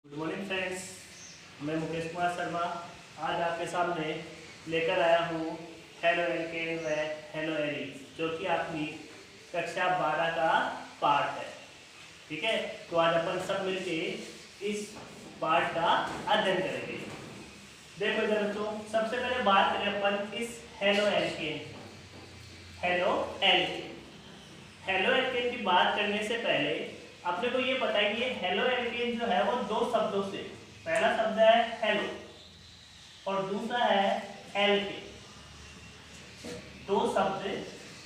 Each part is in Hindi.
गुड मॉर्निंग फ्रेंड्स, मैं मुकेश कुमार शर्मा आज आपके सामने लेकर आया हूँ हेलो एल्केन व हेलो एरीज, जो कि अपनी कक्षा 12 का पार्ट है। ठीक है, तो आज अपन सब मिलके इस पार्ट का अध्ययन करेंगे। देखो इधर बच्चों, सबसे पहले बात करें अपन इस हेलो एल्केन की बात करने से पहले अपने को ये पता है कि ये हेलो एल्केन जो है वो दो शब्दों से, पहला शब्द है हेलो और दूसरा है एल्केन। दो शब्द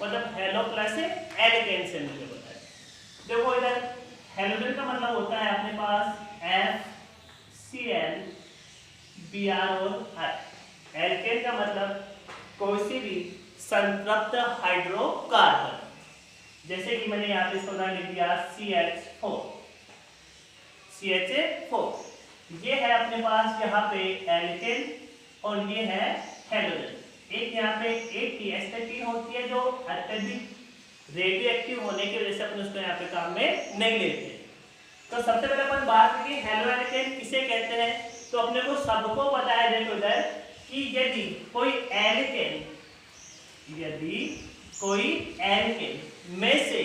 मतलब हेलो प्लस एल्केन से मुझे पता है। देखो इधर हेलोजन का मतलब होता है अपने पास FCl Br और I। एल्केन का मतलब कोई सी भी संतृप्त हाइड्रोकार्बन, जैसे कि मैंने यहाँ पे इसका उदाहरण लिख दिया CH4। ये है अपने पास यहाँ पे एल्केन और ये है हेलोजन। एक यहाँ पे एक TH3 होती है जो अत्यधिक रेडियो एक्टिव होने की वजह से अपन उसको यहाँ पे काम में नहीं लेते। तो सबसे पहले अपन बात करें हेलो एल्केन किसे कहते हैं, तो अपने को सबको पता है। देखो इधर कि यदि कोई एल्केन में से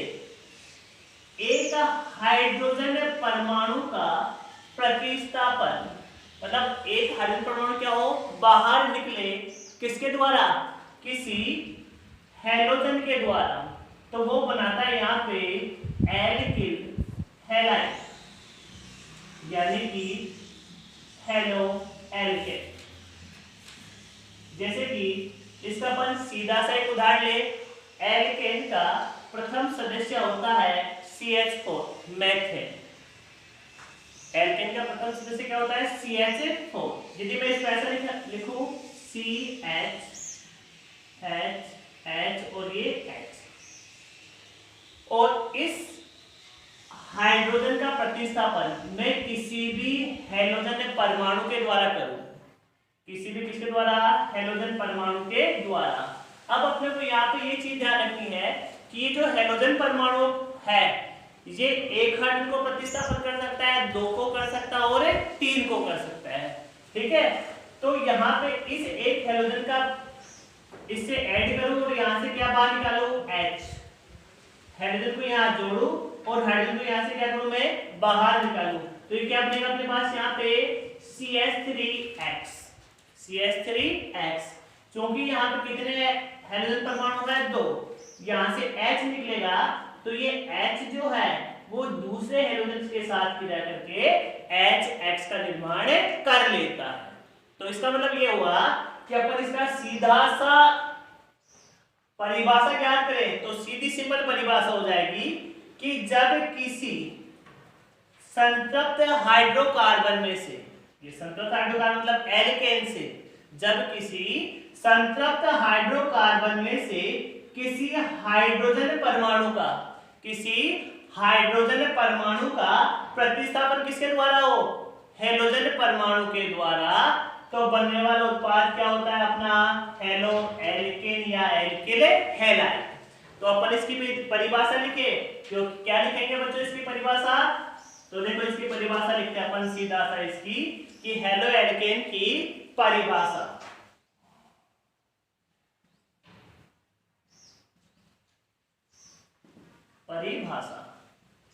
एक हाइड्रोजन परमाणु का प्रतिस्थापन, मतलब एक हाइड्रोजन परमाणु क्या हो, बाहर निकले किसके द्वारा, किसी हेलोजन के द्वारा, तो वो बनाता है यहाँ पे एल्किल हैलाइड, यानी कि हेलो एल्केन। जैसे कि इसका अपन सीधा सा एक उदाहरण ले, एल्केन का प्रथम सदस्य होता है CH4 मेथेन। एल्केन का प्रथम सदस्य क्या होता है, CH4। यदि मैं इसको ऐसा लिखूं CH और ये H, और इस हाइड्रोजन का प्रतिस्थापन मैं किसी भी हेलोजन परमाणु के द्वारा करूं, किसी भी किसके द्वारा, हेलोजन परमाणु के द्वारा। अब अपने को यहाँ पे ये चीज ध्यान रखनी है कि ये जो हेलोजन परमाणु है ये एक हाइड्रोजन को प्रतिस्थापन कर सकता है, 2 को कर सकता है और 3 को कर सकता है। ठीक है, तो यहाँ पे इस एक हेलोजन का इससे ऐड करूं और यहाँ से क्या बाहर निकालूं, H। हाइड्रोजन को यहाँ जोड़ू और हाइड्रोजन को यहाँ से क्या करूं, मैं बाहर निकालूं, तो ये क्या बनेगा अपने पास यहाँ पे CH3X। क्योंकि यहाँ पे कितने हाइड्रोजन परमाणु है, 2, यहाँ से H निकलेगा तो ये H जो है वो दूसरे हाइड्रोजन के साथ क्रिया करके HX का निर्माण कर लेता है। तो इसका मतलब ये हुआ कि अपन इसका सीधा सा परिभाषा ज्ञात करें तो सीधी सिंपल परिभाषा हो जाएगी कि जब किसी संतृप्त हाइड्रोकार्बन में से, ये संतृप्त हाइड्रोकार्बन मतलब एल्केन से, जब किसी संतृप्त हाइड्रोकार्बन में से किसी हाइड्रोजन परमाणु का प्रतिस्थापन किसके द्वारा हो, हेलोजन परमाणु के द्वारा, तो बनने वाला उत्पाद क्या होता है अपना, हेलो एल्केन या एल्किल हैलाइड। तो अपन इसकी परिभाषा लिखे, तो क्या लिखेंगे बच्चों इसकी परिभाषा, तो देखो इसकी परिभाषा लिखते हैं अपन सीधा सा इसकी कि हेलो एल्केन की परिभाषा।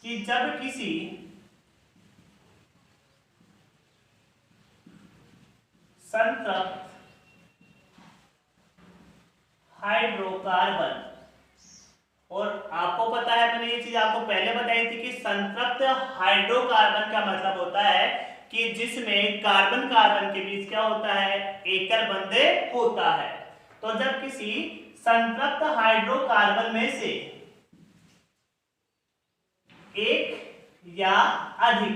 कि जब किसी संतृप्त हाइड्रोकार्बन, और आपको पता है मैंने ये चीज आपको पहले बताई थी कि संतृप्त हाइड्रोकार्बन का मतलब होता है कि जिसमें कार्बन कार्बन के बीच क्या होता है, एकल बंध होता है। तो जब किसी संतृप्त हाइड्रोकार्बन में से एक या अधिक,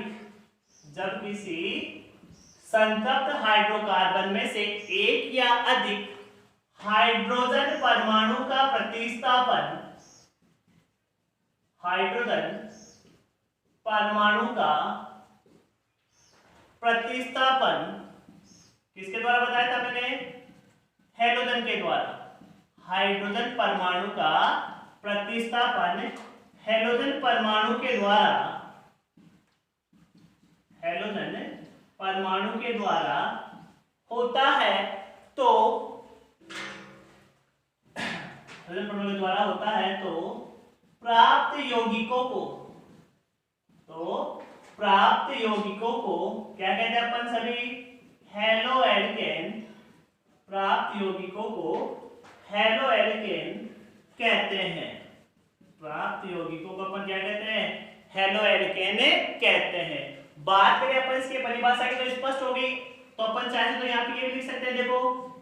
जब किसी संतृप्त हाइड्रोकार्बन में से एक या अधिक हाइड्रोजन परमाणु का प्रतिस्थापन, हाइड्रोजन परमाणु का प्रतिस्थापन किसके द्वारा बताया था मैंने, हेलोजन के द्वारा। हाइड्रोजन परमाणु का प्रतिस्थापन हेलोजन परमाणु के द्वारा, हेलोजन परमाणु के द्वारा होता है तो हाइड्रोजन परमाणु के द्वारा होता है तो प्राप्त यौगिकों को क्या कहते हैं अपन सभी? हैलोएल्केन। प्राप्त यौगिकों को हैलोएल्केन कहते हैं। प्राप्त यौगिकों को अपन क्या कहते हैं? हैलोएल्केन कहते हैं। बात करें अपन इसकी परिभाषा की तो स्पष्ट हो गई, तो अपन चाहे तो यहाँ पे ये लिख सकते हैं, देखो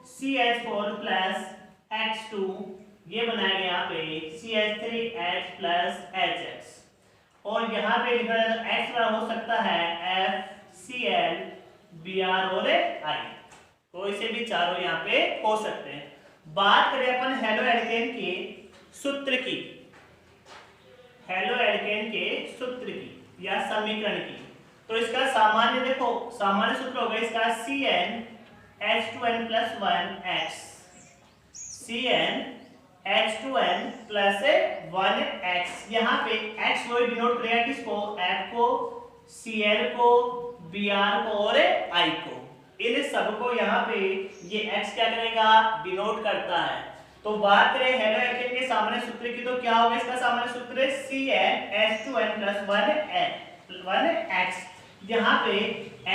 CH4 प्लस H2 ये बनाएंगे यहाँ पे CH3H प्लस HX, और यहाँ पे लिखा जाए तो X हो सकता है FCl Br और I, कोई से भी चारों यहाँ पे हो सकते हैं। बात करें अपन हैलोएल्केन के सूत्र की, हैलोएल्केन के सूत्र की या समीकरण की, तो इसका सामान्य देखो सामान्य सूत्र होगा इसका CnH2n+1x, CnH2n+1x। यहाँ पे x वो डिनोट करेगा किसको? F को, Cl को, Br को और I को। इन सबको यहाँ पे ये x क्या करेगा? डिनोट करता है। तो बात करें हैलोएल्केन के सामान्य सूत्र की तो क्या होगा इसका सामान्य सूत्र? CnH2n+1x। यहाँ पे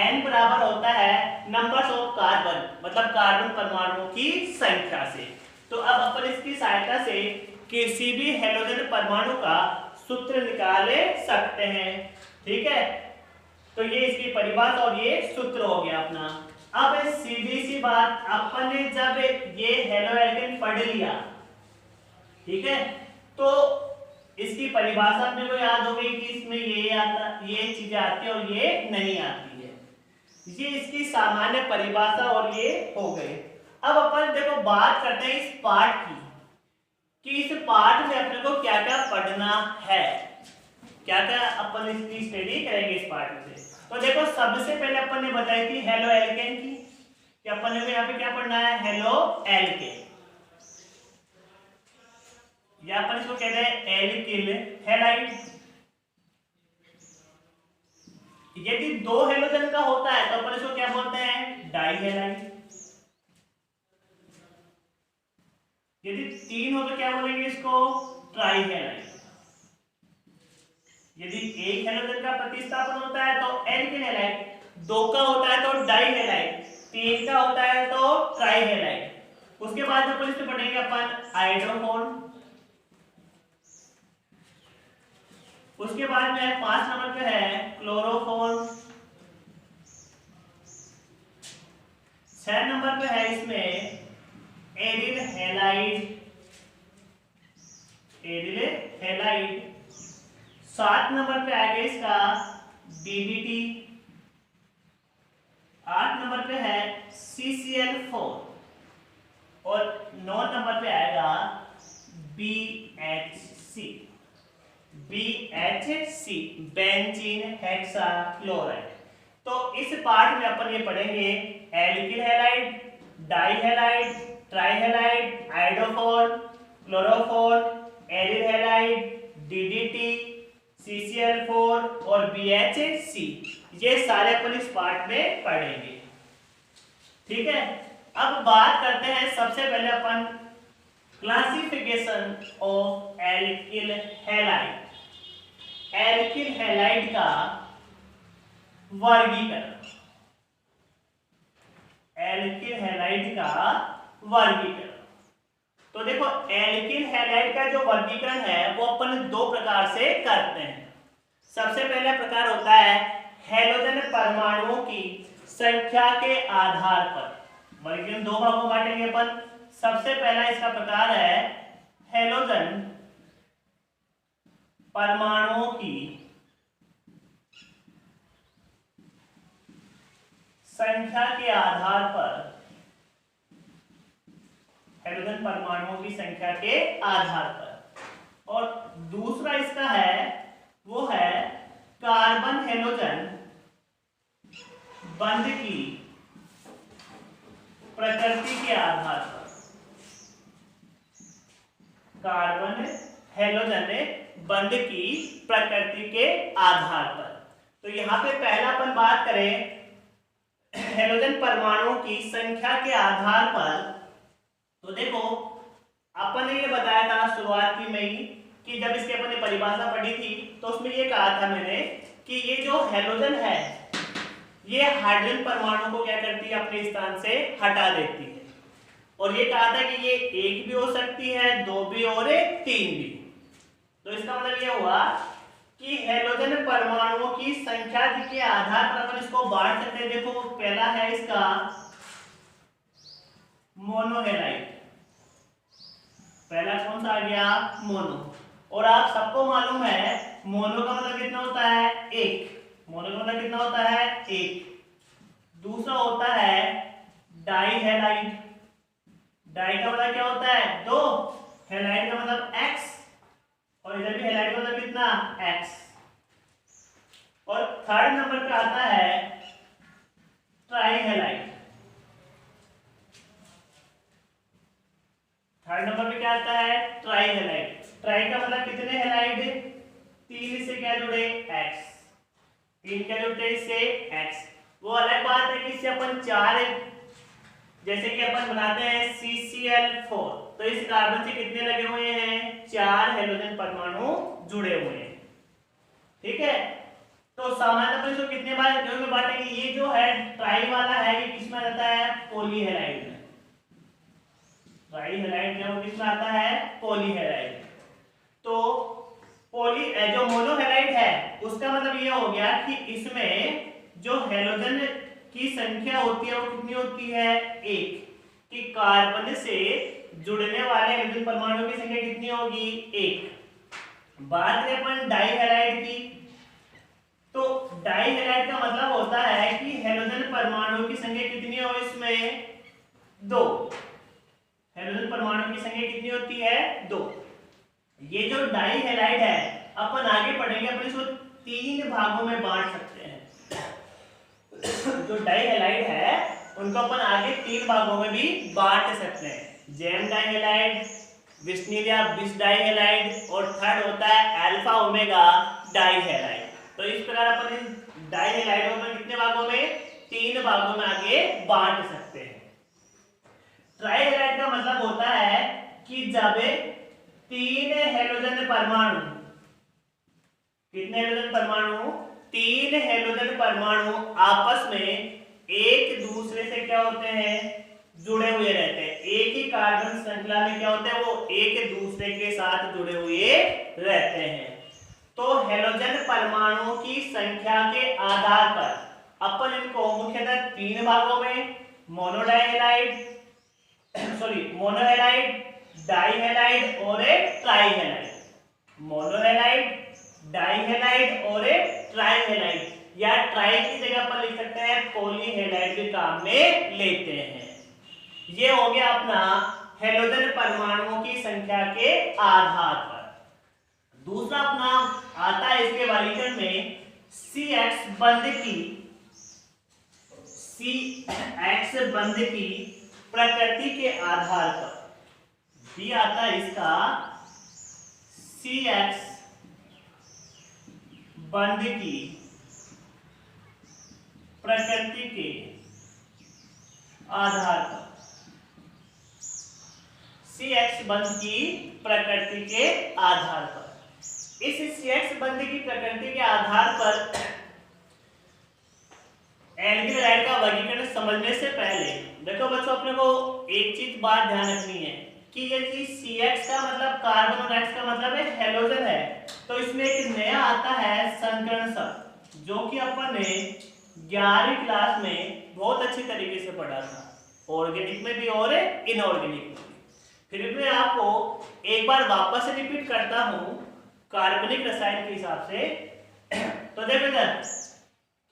n बराबर होता है नंबर्स ऑफ कार्बन, मतलब कार्बन परमाणुओं की संख्या से। तो अब अपन इसकी सहायता से किसी भी हैलोजन परमाणु का सूत्र निकाले सकते हैं। ठीक है, तो ये इसकी परिभाषा और ये सूत्र हो गया अपना। अब सीधी सी बात, अपन ने जब ये हैलोएल्केन पढ़ लिया, ठीक है, तो इसकी परिभाषा अपने को याद हो गई कि इसमें ये आता, ये चीजें आती है और ये नहीं आती है। ये इसकी सामान्य परिभाषा और ये हो गए। अब अपन देखो बात करते हैं इस पाठ की कि इस पाठ में अपने को क्या क्या पढ़ना है, क्या क्या अपन इसकी स्टडी करेंगे इस पाठ में से। तो देखो सबसे पहले अपन ने बताई थी हैलोएल्केन की, कि अपन ने यहाँ पे क्या पढ़ना है? हैलोएल्केन, या अपन इसको कहते हैं एल्किल हैलाइड। यदि दो हैलोजन का होता है तो अपन इसको क्या बोलते हैं? डाइहैलाइड। यदि तीन हो तो क्या बोलेंगे इसको? ट्राइहैलाइड। यदि एक हैलोजन का प्रतिस्थापन होता है तो एल्किल हैलाइड, दो का होता है तो डाइहैलाइड, तीन का होता है तो ट्राइहैलाइड। उसके बाद अपन इसमें पढ़ेंगे अपन हाइड्रोफोन। उसके बाद में 5 नंबर पे है क्लोरोफोन। 6 नंबर पे है इसमें aryl halide, aryl halide. 7 number पे आएगा इसका DDT। 8 नंबर पे है CCl4 और 9 नंबर पे आएगा BHC, बेंजीन हेक्साक्लोराइड। तो इस पाठ में अपन ये पढ़ेंगे एल्किल हैलाइड, डाइहैलाइड, ट्राइहैलाइड, हाइड्रोफोन, chloroform, aryl halide, DDT, CCl4 और BHC। ये सारे अपन इस पाठ में पढ़ेंगे। ठीक है, अब बात करते हैं सबसे पहले अपन classification of alkyl halide, alkyl halide का वर्गीकरण। एल्किल हैलाइड का वर्गीकरण, तो देखो एल्किल हैलाइड का जो वर्गीकरण है वो अपन दो प्रकार से करते हैं। सबसे पहला प्रकार होता है हैलोजन परमाणुओं की संख्या के आधार पर। वर्गीकरण दो भागों में बांटेंगे अपन। सबसे पहला इसका प्रकार है हैलोजन परमाणुओं की संख्या के आधार पर, हैलोजन परमाणुओं की संख्या के आधार पर। और दूसरा इसका है वो है कार्बन हैलोजन बंध की प्रकृति के आधार पर। कार्बन हैलोजन बंध की प्रकृति के आधार पर। तो यहां पे पहला अपन बात करें हेलोजन परमाणुओं की संख्या के आधार पर, तो देखो अपन ने ये बताया था शुरुआत में ही कि जब इसकी अपन ने परिभाषा पढ़ी थी तो उसमें ये कहा था मैंने कि ये जो हेलोजन है ये हाइड्रोजन परमाणु को क्या करती है, अपने स्थान से हटा देती है। और ये कहा था कि ये एक भी हो सकती है, दो भी और तीन भी। तो इसका मतलब ये हुआ कि हेलोजन परमाणुओं की संख्या के आधार पर अपन इसको बांट सकते हैं। देखो पहला है इसका मोनोहेलाइड, पहला कौन सा आ गया, मोनो। और आप सबको मालूम है मोनो का मतलब कितना होता है, एक। मोनो का मतलब कितना होता है, एक। दूसरा होता है डाई हेलाइड, डाई का मतलब क्या होता है, दो। हेलाइड का मतलब एक्स, और इधर भी हेलाइड का मतलब कितना, एक्स। और थर्ड नंबर पे आता है ट्राई हेलाइड। थर्ड नंबर पे क्या आता है, ट्राई हेलाइड। ट्राई का मतलब कितने हेलाइड, तीन से क्या जुड़े, एक्स। तीन क्या जुड़ते इससे, एक्स। वो अलग बात है कि इससे अपन चार, जैसे कि अपन बनाते हैं CCl4, तो इस कार्बन से कितने लगे हुए हैं, चार हेलोजन परमाणु जुड़े हुए हैं। ठीक है, तो सामान्य अपन इसको कितने बार में बांटेंगे, ये जो है ट्राई वाला है ये किसमें आता है, पॉलीहेलाइड में। ट्राई हेलाइड जो किसमें आता है, पॉलीहेलाइड। तो पॉली जो मोनोहेलाइड है उसका मतलब ये हो गया कि इसमें जो हेलोजन की संख्या होती है वो कितनी होती है, एक। कि कार्बन से जुड़ने वाले हेलोजन परमाणु की संख्या कितनी होगी, एक। बात करें अपन डाई हेलाइड की, तो डाई हेलाइड का मतलब होता है कि हेलोजन परमाणु की संख्या कितनी हो इसमें, दो। हेलोजन परमाणु की संख्या कितनी होती है, दो। ये जो डाई हेलाइड है अपन आगे पढ़ेंगे, अपन इसको तीन भागों में बांट सकते हैं। जो डाई हेलाइड है उनको अपन आगे तीन भागों में भी बांट सकते हैं, जेम डाई हेलाइड, विस्निलिया बिस डाई हेलाइड, और थर्ड होता है अल्फा ओमेगा डाई हेलाइड। तो इस प्रकार अपन इन डाई हेलाइडों में कितने भागों में, तीन भागों में आगे बांट सकते हैं। ट्राई हेलाइड का मतलब होता है कि जब तीन हेलोजन परमाणु, कितने हेलोजन परमाणु, तीन हेलोजन परमाणु आपस में एक दूसरे से क्या होते हैं, जुड़े हुए रहते हैं। एक ही कार्बन श्रृंखला में क्या होते हैं, वो एक दूसरे के साथ जुड़े हुए रहते हैं। तो हेलोजन परमाणुओं की संख्या के आधार पर अपन इनको मुख्यतः तीन भागों में, मोनोडाइहेलाइड, मोनोहेलाइड, डाइहेलाइड और ट्राइहेलाइड। मोनोहेलाइड, डाइहेलाइड और ट्राइहेलाइड, या ट्राई की जगह पर लिख सकते हैं पॉलीहेलाइड भी काम में लेते हैं। ये हो गया अपना हेलोजन परमाणुओं की संख्या के आधार पर। दूसरा अपना आता है इसके वर्गीकरण में CX बंध की प्रकृति के आधार पर भी आता है इसका CX बंध की प्रकृति के आधार पर, CX बंध की प्रकृति के आधार पर। इस CX बंध की प्रकृति के आधार पर एल्किल हैलाइड का वर्गीकरण समझने से पहले देखो बच्चों, अपने को एक चीज बात ध्यान रखनी है कि यदि CX का मतलब कार्बन और X का मतलब है हेलोजन है, तो इसमें एक नया आता है संकरण शब्द, जो कि अपन ने 11वीं क्लास में बहुत अच्छी तरीके से पढ़ा था, ऑर्गेनिक में भी और इनऑर्गेनिक में भी। फिर मैं आपको एक बार वापस से रिपीट करता हूं कार्बनिक रसायन के हिसाब से। तो देखो इधर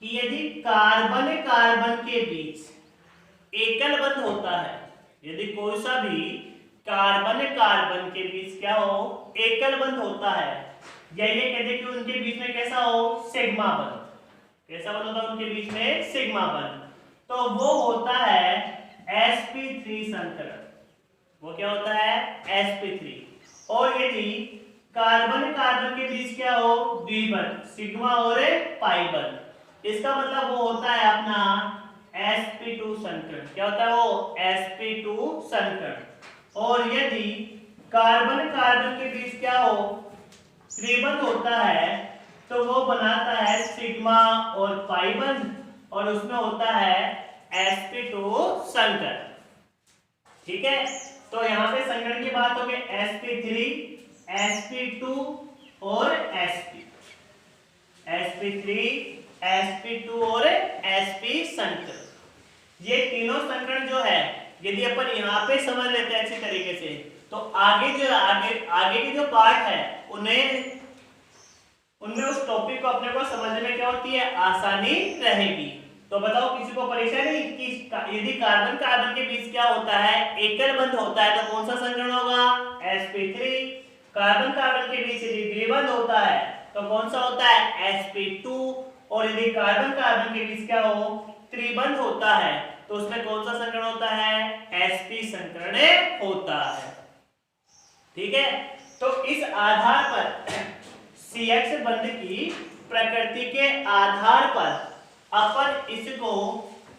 कि यदि कार्बन कार्बन के बीच एकल बंध होता है, यदि कोई सा भी कार्बन कार्बन के बीच क्या हो, एकल बंध होता है, या ये कहते हैं कि उनके बीच में कैसा हो, सिग्मा बंध। कैसा बंध होता है उनके बीच में, सिग्मा बंध। तो वो होता है sp3 संकरण। वो क्या होता है, sp3। और यदि कार्बन कार्बन के बीच क्या हो, द्विबंध, सिग्मा और पाई बंध, इसका मतलब वो होता है अपना sp2 संकरण। क्या होता है वो? sp2 संकरण। और यदि कार्बन कार्बन के बीच क्या हो? त्रिबंध होता है तो वो बनाता है सिग्मा और पाई बंध, और उसमें होता है sp2 संकरण। ठीक है, तो यहाँ पे संकरण की बात हो गई sp3, sp2 और sp3, sp2 और sp संकरण। ये तीनों संकरण जो है यदि अपन यहाँ पे समझ लेते हैं अच्छी तरीके से, तो आगे के जो पार्ट है उनमें उस टॉपिक को अपने को समझने में क्या होती है? आसानी रहेगी। तो बताओ किसी को परेशानी कि यदि कार्बन कार्बन के बीच क्या होता है? एकल बंध होता है तो कौन सा संकरण होगा? sp3। कार्बन कार्बन के बीच यदि द्विबंध होता है तो कौन सा होता है? sp2। और यदि कार्बन कार्बन के बीच क्या हो? त्रिबंध होता है तो उसमें कौन सा संकरण होता है? sp संकरण होता है। ठीक है, तो इस आधार पर CH बंध की प्रकृति के आधार पर अपन इसको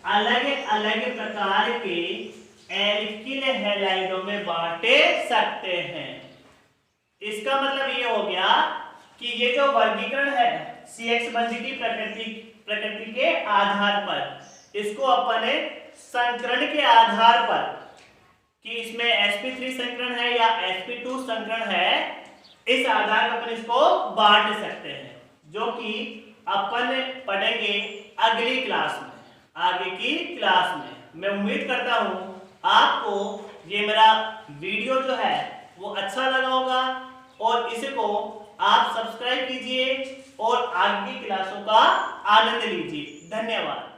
अलग अलग प्रकार के एल्किल हैलाइडों में बांटे सकते हैं। इसका मतलब ये हो गया कि ये जो वर्गीकरण है CH बंध की प्रकृति के आधार पर, इसको अपन संकरण के आधार पर कि इसमें sp3 संकरण है या sp2 संकरण है, इस आधार पर अपन इसको बांट सकते हैं, जो कि अपन पढ़ेंगे अगली क्लास में, आगे की क्लास में। मैं उम्मीद करता हूं आपको ये मेरा वीडियो जो है वो अच्छा लगा होगा, और इसको आप सब्सक्राइब कीजिए और आगे की क्लासों का आनंद लीजिए। धन्यवाद।